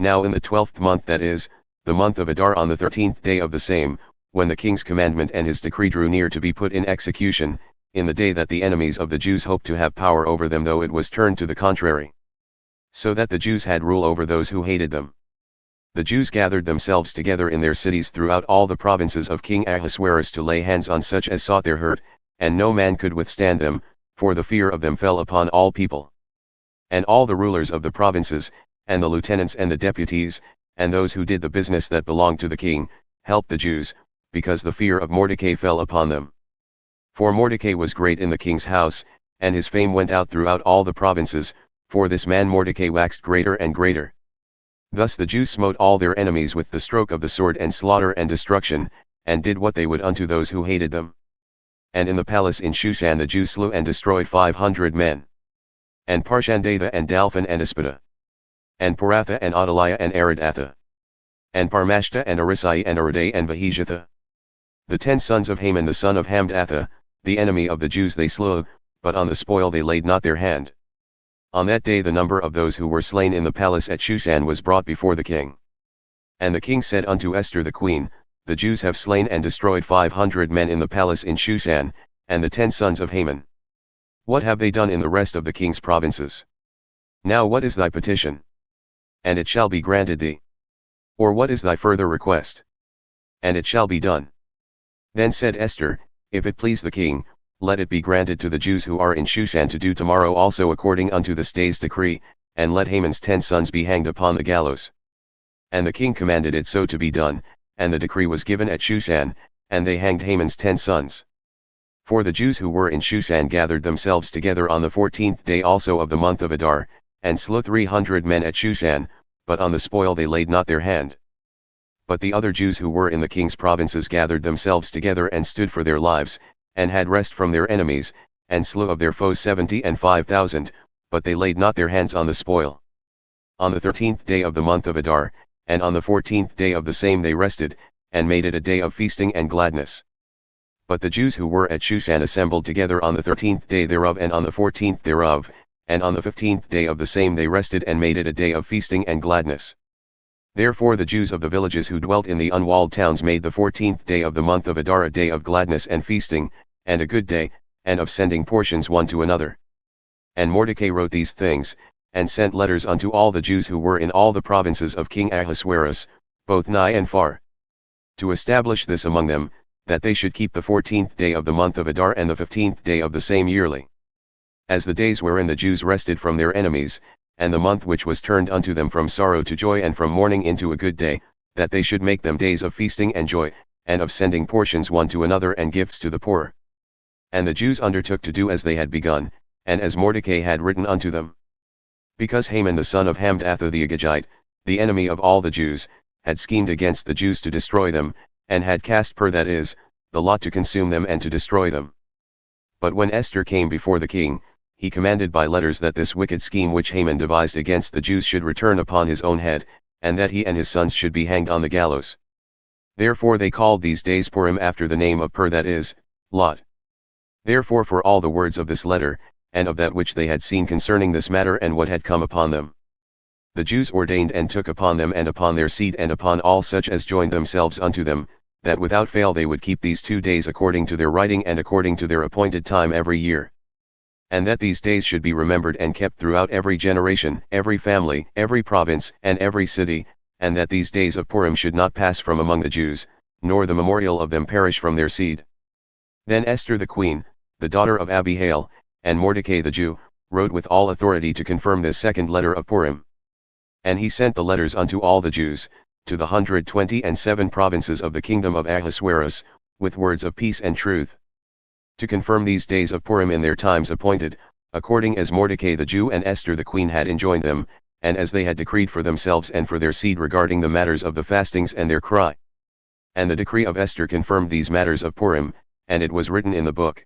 Now in the 12th month, that is, the month of Adar, on the 13th day of the same, when the king's commandment and his decree drew near to be put in execution, in the day that the enemies of the Jews hoped to have power over them, though it was turned to the contrary, so that the Jews had rule over those who hated them. The Jews gathered themselves together in their cities throughout all the provinces of King Ahasuerus to lay hands on such as sought their hurt, and no man could withstand them, for the fear of them fell upon all people. And all the rulers of the provinces, and the lieutenants and the deputies, and those who did the business that belonged to the king, helped the Jews, because the fear of Mordecai fell upon them. For Mordecai was great in the king's house, and his fame went out throughout all the provinces, for this man Mordecai waxed greater and greater. Thus the Jews smote all their enemies with the stroke of the sword, and slaughter and destruction, and did what they would unto those who hated them. And in the palace in Shushan the Jews slew and destroyed 500 men. And Parshandatha and Dalphon and Aspida. And Poratha and Adaliah and Aridatha. And Parmashta and Arisai and Aridai and Vahijatha. The 10 sons of Haman the son of Hamdatha, the enemy of the Jews, they slew, but on the spoil they laid not their hand. On that day the number of those who were slain in the palace at Shushan was brought before the king. And the king said unto Esther the queen, The Jews have slain and destroyed 500 men in the palace in Shushan, and the 10 sons of Haman. What have they done in the rest of the king's provinces? Now what is thy petition? And it shall be granted thee. Or what is thy further request? And it shall be done. Then said Esther, If it please the king, let it be granted to the Jews who are in Shushan to do tomorrow also according unto this day's decree, and let Haman's 10 sons be hanged upon the gallows. And the king commanded it so to be done, and the decree was given at Shushan, and they hanged Haman's 10 sons. For the Jews who were in Shushan gathered themselves together on the 14th day also of the month of Adar, and slew 300 men at Shushan, but on the spoil they laid not their hand. But the other Jews who were in the king's provinces gathered themselves together and stood for their lives, and had rest from their enemies, and slew of their foes 75,000, but they laid not their hands on the spoil. On the 13th day of the month of Adar, and on the 14th day of the same they rested, and made it a day of feasting and gladness. But the Jews who were at Shushan assembled together on the 13th day thereof and on the 14th thereof, and on the 15th day of the same they rested and made it a day of feasting and gladness. Therefore the Jews of the villages who dwelt in the unwalled towns made the 14th day of the month of Adar a day of gladness and feasting, and a good day, and of sending portions one to another. And Mordecai wrote these things, and sent letters unto all the Jews who were in all the provinces of King Ahasuerus, both nigh and far, to establish this among them, that they should keep the 14th day of the month of Adar and the 15th day of the same yearly, as the days wherein the Jews rested from their enemies, and the month which was turned unto them from sorrow to joy and from mourning into a good day, that they should make them days of feasting and joy, and of sending portions one to another and gifts to the poor. And the Jews undertook to do as they had begun, and as Mordecai had written unto them. Because Haman the son of Hamdatha the Agagite, the enemy of all the Jews, had schemed against the Jews to destroy them, and had cast that is, the lot to consume them and to destroy them. But when Esther came before the king, he commanded by letters that this wicked scheme which Haman devised against the Jews should return upon his own head, and that he and his sons should be hanged on the gallows. Therefore they called these days Purim after the name of that is, Lot. Therefore for all the words of this letter, and of that which they had seen concerning this matter and what had come upon them, the Jews ordained and took upon them and upon their seed and upon all such as joined themselves unto them, that without fail they would keep these 2 days according to their writing and according to their appointed time every year. And that these days should be remembered and kept throughout every generation, every family, every province, and every city, and that these days of Purim should not pass from among the Jews, nor the memorial of them perish from their seed. Then Esther the queen, the daughter of Abihail, and Mordecai the Jew, wrote with all authority to confirm this second letter of Purim. And he sent the letters unto all the Jews, to the 127 provinces of the kingdom of Ahasuerus, with words of peace and truth, to confirm these days of Purim in their times appointed, according as Mordecai the Jew and Esther the queen had enjoined them, and as they had decreed for themselves and for their seed regarding the matters of the fastings and their cry. And the decree of Esther confirmed these matters of Purim, and it was written in the book.